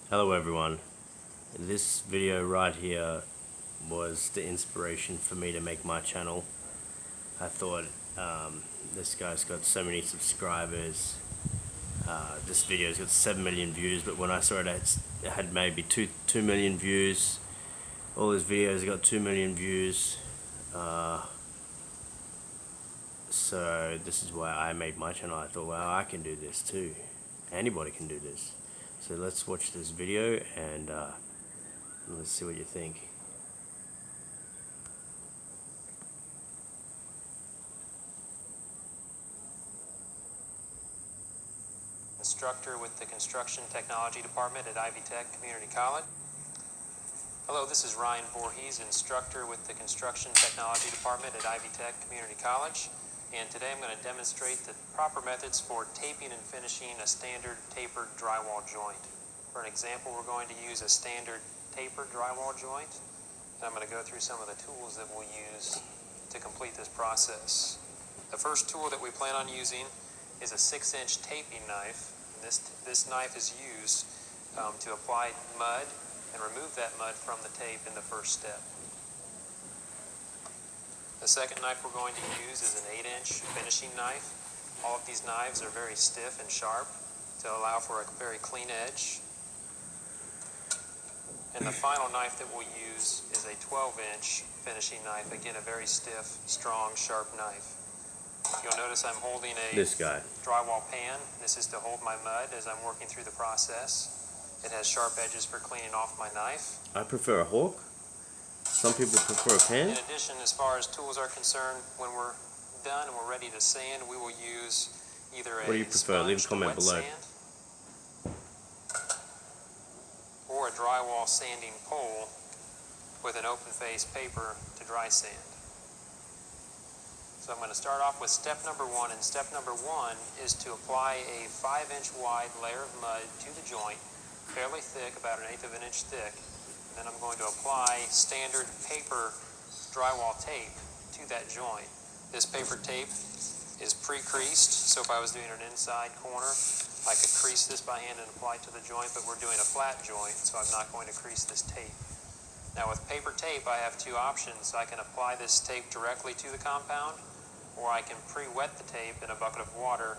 Hello everyone. This video right here was the inspiration for me to make my channel. I thought this guy's got so many subscribers. This video's got 7 million views, but when I saw it, it had maybe 2 million views. All his videos got 2 million views. So this is why I made my channel. I thought, well, I can do this too. Anybody can do this. So let's watch this video and let's see what you think. Instructor with the Construction Technology Department at Ivy Tech Community College. Hello, this is Ryan Voorhees, instructor with the Construction Technology Department at Ivy Tech Community College. And today I'm going to demonstrate the proper methods for taping and finishing a standard tapered drywall joint. For an example, we're going to use a standard tapered drywall joint. And I'm going to go through some of the tools that we'll use to complete this process. The first tool that we plan on using is a 6-inch taping knife. And this knife is used to apply mud and remove that mud from the tape in the first step. The second knife we're going to use is an 8-inch finishing knife. All of these knives are very stiff and sharp to allow for a very clean edge. And the final knife that we'll use is a 12-inch finishing knife. Again, a very stiff, strong, sharp knife. You'll notice I'm holding a drywall pan. This is to hold my mud as I'm working through the process. It has sharp edges for cleaning off my knife. I prefer a hawk. Some people prefer a pan. In addition, as far as tools are concerned, when we're done and we're ready to sand, we will use either a What do you prefer? Leave a comment below. sand or a drywall sanding pole with an open face paper to dry sand. So I'm going to start off with step number 1, and step number 1 is to apply a 5-inch wide layer of mud to the joint, fairly thick, about 1/8 of an inch thick. And then I'm going to apply standard paper drywall tape to that joint. This paper tape is pre-creased, so if I was doing an inside corner, I could crease this by hand and apply it to the joint, but we're doing a flat joint, so I'm not going to crease this tape. Now with paper tape, I have two options. I can apply this tape directly to the compound, or I can pre-wet the tape in a bucket of water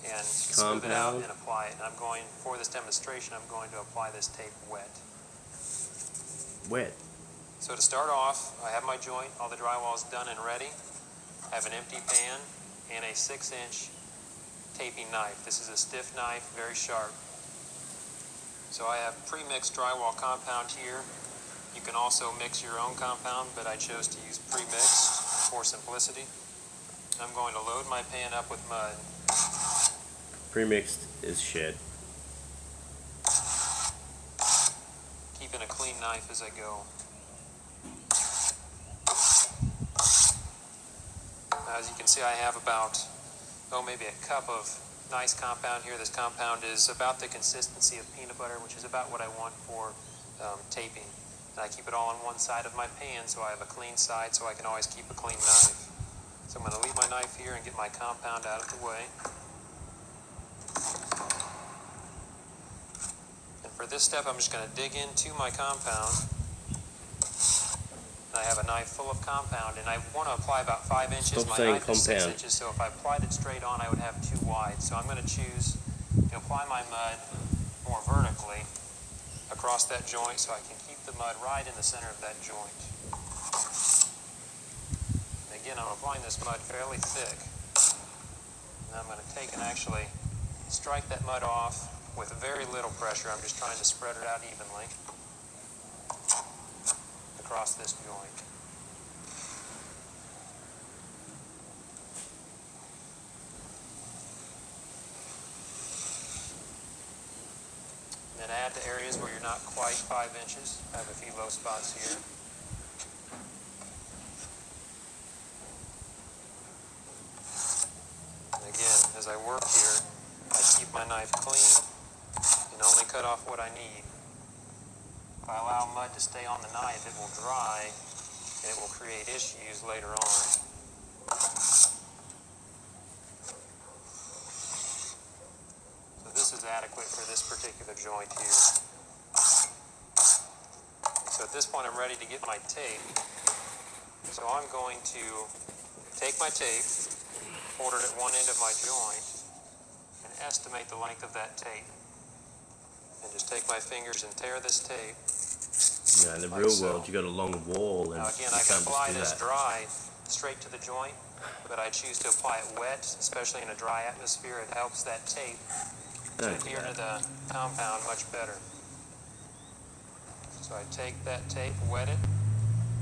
and smooth it out and apply it. And for this demonstration, I'm going to apply this tape wet. Wet. So to start off, I have my joint, all the drywall is done and ready. I have an empty pan and a 6-inch taping knife. This is a stiff knife, very sharp. So I have pre-mixed drywall compound here. You can also mix your own compound, but I chose to use pre-mixed for simplicity. I'm going to load my pan up with mud. Pre-mixed is shit. Keeping a clean knife as I go. As you can see, I have about, maybe a cup of nice compound here. This compound is about the consistency of peanut butter, which is about what I want for taping. And I keep it all on one side of my pan, so I have a clean side, so I can always keep a clean knife. So I'm going to leave my knife here and get my compound out of the way. And for this step, I'm just going to dig into my compound. I have a knife full of compound, and I want to apply about 5 inches. My knife is 6 inches, so if I applied it straight on, I would have too wide. So I'm going to choose to apply my mud more vertically across that joint so I can keep the mud right in the center of that joint. And again, I'm applying this mud fairly thick. And I'm going to take and actually strike that mud off with very little pressure. I'm just trying to spread it out evenly across this joint. And then add to areas where you're not quite 5 inches. I have a few low spots here. And again, as I work here, I keep my knife clean and only cut off what I need. If I allow mud to stay on the knife, it will dry and it will create issues later on. So this is adequate for this particular joint here. So at this point I'm ready to get my tape. So I'm going to take my tape, hold it at one end of my joint, and estimate the length of that tape. And just take my fingers and tear this tape. You know, in the Like real so. world, you got a long wall, and Now again, you I can can't apply just do this that. dry straight to the joint, but I choose to apply it wet, especially in a dry atmosphere. It helps that tape to Don't do adhere to that. the compound much better. So I take that tape, wet it,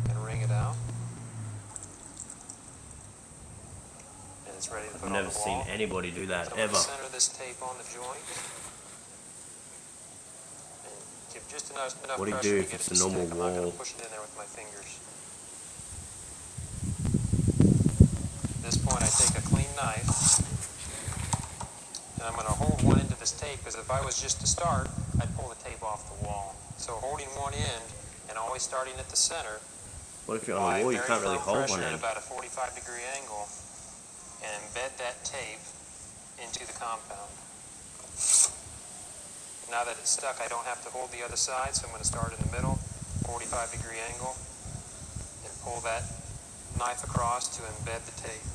and wring it out. And it's ready to put I've on never the seen wall. anybody do that, So I'm going ever. to center this tape on the joint. And give just enough What do you pressure do to if get it's it a to normal stick. I'm not going wall? to push it in there with my fingers. At this point, I take a clean knife, and I'm going to hold one end of this tape, because if I was just to start, I'd pull the tape off the wall. So holding one end and always starting at the center, What if you're on apply a wall? You very can't really firm hold pressure one at end. about a 45-degree angle, and embed that tape into the compound. Now that it's stuck, I don't have to hold the other side, so I'm going to start in the middle, 45-degree angle, and pull that knife across to embed the tape,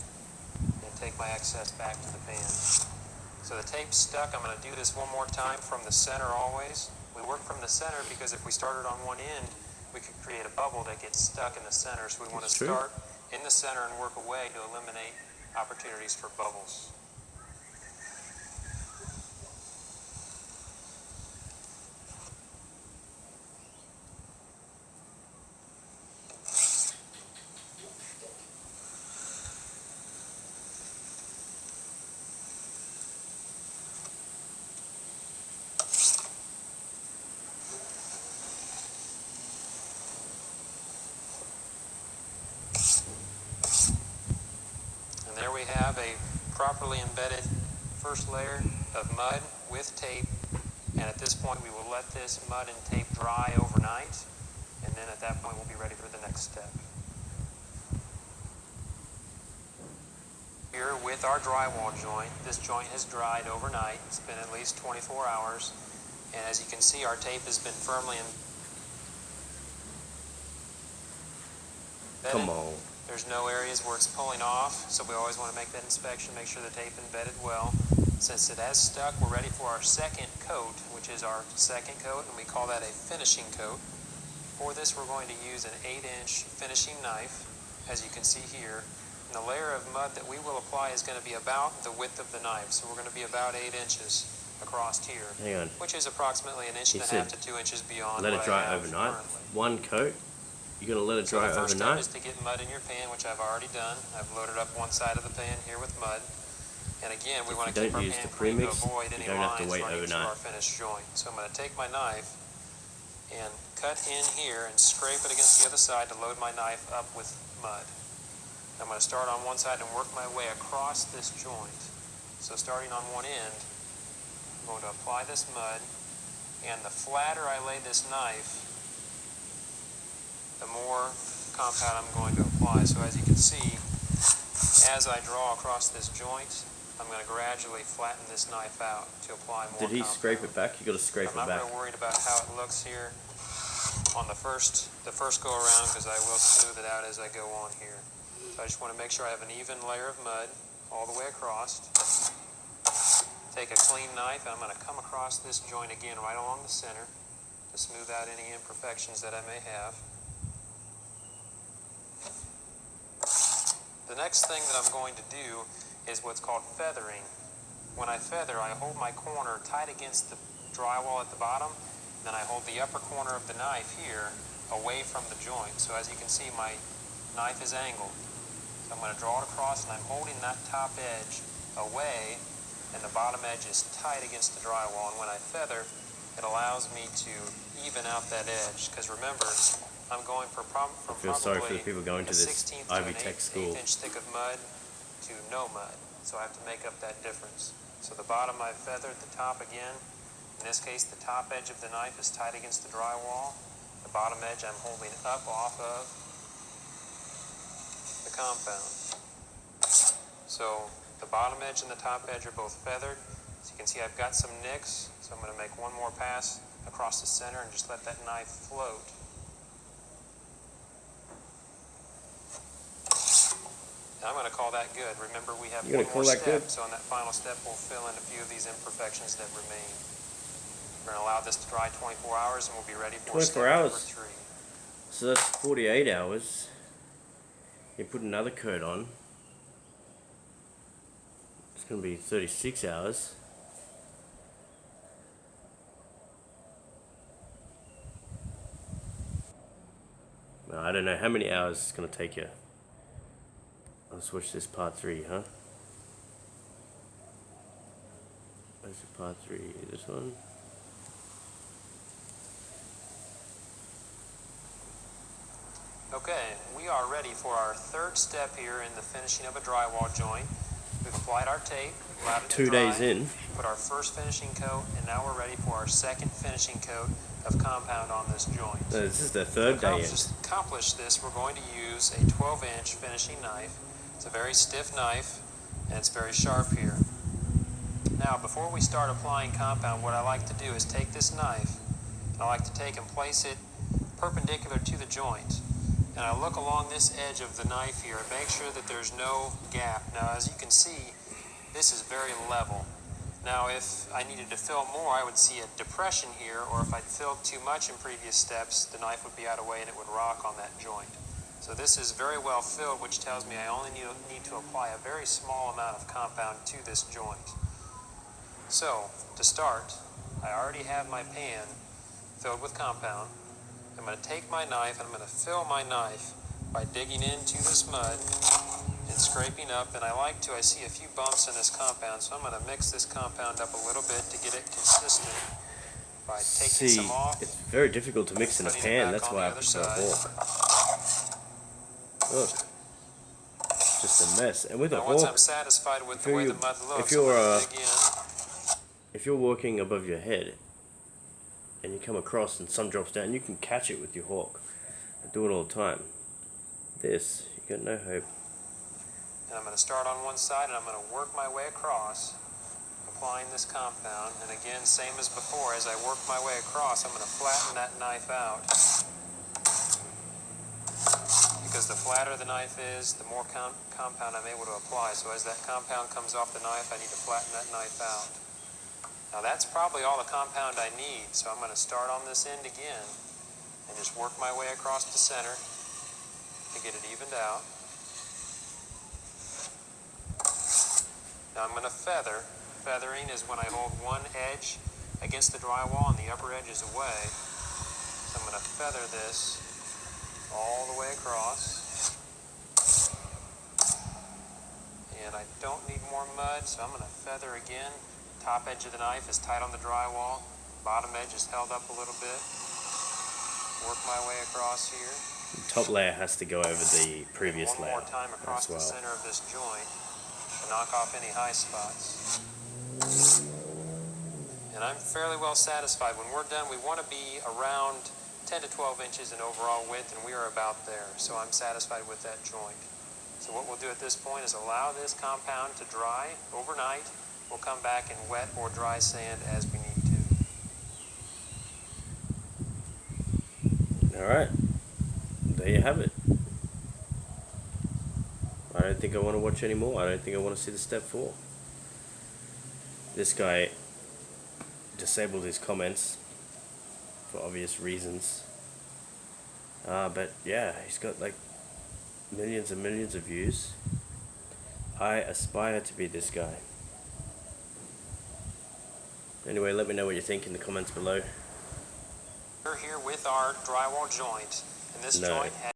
and take my excess back to the pan. So the tape's stuck. I'm going to do this one more time from the center always. We work from the center because if we started on one end, we could create a bubble that gets stuck in the center. So we want to It's true. start in the center and work away to eliminate opportunities for bubbles. And there we have a properly embedded first layer of mud with tape. And at this point, we will let this mud and tape dry overnight. And then at that point, we'll be ready for the next step. Here with our drywall joint, this joint has dried overnight. It's been at least 24 hours. And as you can see, our tape has been firmly embedded. Come on. There's no areas where it's pulling off, so we always want to make that inspection, make sure the tape embedded well. Since it has stuck, we're ready for our second coat, which is our second coat, and we call that a finishing coat. For this, we're going to use an 8-inch finishing knife, as you can see here. And the layer of mud that we will apply is going to be about the width of the knife, so we're going to be about 8 inches across here, Hang on. which is approximately an inch You and a said half to 2 inches beyond Let what it dry I have overnight. currently. One coat. You gotta let it So dry the first step overnight. is to get mud in your pan, which I've already done. I've loaded up one side of the pan here with mud. And again, we If want you to keep don't our use pan the clean to premix, avoid you any don't have to lines wait running through overnight. our finished joint. So I'm going to take my knife and cut in here and scrape it against the other side to load my knife up with mud. I'm going to start on one side and work my way across this joint. So starting on one end, I'm going to apply this mud, and the flatter I lay this knife, the more compound I'm going to apply. So as you can see, as I draw across this joint, I'm going to gradually flatten this knife out to apply more Did he compound. scrape it back? You gotta scrape I'm it not back. real worried about how it looks here on the first go around, because I will smooth it out as I go on here. So I just want to make sure I have an even layer of mud all the way across. Take a clean knife, and I'm going to come across this joint again right along the center to smooth out any imperfections that I may have. The next thing that I'm going to do is what's called feathering. When I feather, I hold my corner tight against the drywall at the bottom, then I hold the upper corner of the knife here away from the joint. So as you can see, my knife is angled. So I'm going to draw it across, and I'm holding that top edge away, and the bottom edge is tight against the drywall. And when I feather, it allows me to even out that edge, because remember, I'm going from I feel sorry for the probably people going to a this 16th to Ivy an Tech school. 8-inch stick of mud to no mud. So I have to make up that difference. So the bottom I've feathered, the top again. In this case, the top edge of the knife is tight against the drywall. The bottom edge I'm holding up off of the compound. So the bottom edge and the top edge are both feathered. As you can see, I've got some nicks, so I'm going to make one more pass across the center and just let that knife float I'm going to call that good. Remember, we have You're one gonna more call that step, good? so in that final step, we'll fill in a few of these imperfections that remain. We're going to allow this to dry 24 hours, and we'll be ready for 24 step number hours? 3. So that's 48 hours. You put another coat on. It's gonna be 36 hours. Well, I don't know how many hours it's gonna take you. Let's watch this part 3, huh? Where's the part 3? This one? Okay, we are ready for our third step here in the finishing of a drywall joint. We've applied our tape, allowed it to 2 dry, days in. put our first finishing coat, and now we're ready for our second finishing coat of compound on this joint. No, this is the third day in. To accomplish this, we're going to use a 12-inch finishing knife. It's a very stiff knife, and it's very sharp here. Now, before we start applying compound, what I like to do is take this knife, and I like to take and place it perpendicular to the joint. And I look along this edge of the knife here and make sure that there's no gap. Now, as you can see, this is very level. Now, if I needed to fill more, I would see a depression here, or if I'd filled too much in previous steps, the knife would be out of the way and it would rock on that joint. So this is very well filled, which tells me I only need to apply a very small amount of compound to this joint. So, to start, I already have my pan filled with compound. I'm going to take my knife and I'm going to fill my knife by digging into this mud and scraping up, and I see a few bumps in this compound, so I'm going to mix this compound up a little bit to get it consistent by taking some off. It's very difficult to mix in a pan, that's why I prefer a hawk. Look, just a mess. And with a Now, once I'm hawk, satisfied with the way the mud looks, if you're I'm going to dig in. if you're working above your head and you come across and some drops down, you can catch it with your hawk. I do it all the time. This, you got no hope. And I'm going to start on one side and I'm going to work my way across, applying this compound. And again, same as before, as I work my way across, I'm going to flatten that knife out. Because the flatter the knife is, the more compound I'm able to apply. So as that compound comes off the knife, I need to flatten that knife out. Now that's probably all the compound I need, so I'm going to start on this end again and just work my way across the center to get it evened out. Now I'm going to feather. Feathering is when I hold one edge against the drywall and the upper edge is away. So I'm going to feather this all the way across. And I don't need more mud, so I'm going to feather again. Top edge of the knife is tight on the drywall. Bottom edge is held up a little bit. Work my way across here. The top layer has to go over the previous One layer more time across as well. the center of this joint to knock off any high spots. And I'm fairly well satisfied. When we're done, we want to be around 10 to 12 inches in overall width, and we are about there. So I'm satisfied with that joint. So what we'll do at this point is allow this compound to dry overnight. We'll come back and wet or dry sand as we need to. Alright, there you have it. I don't think I want to watch anymore. I don't think I want to see the step 4. This guy disabled his comments for obvious reasons. But yeah, he's got like millions and millions of views. I aspire to be this guy. Anyway, let me know what you think in the comments below. We're here with our drywall joint, and this No. joint has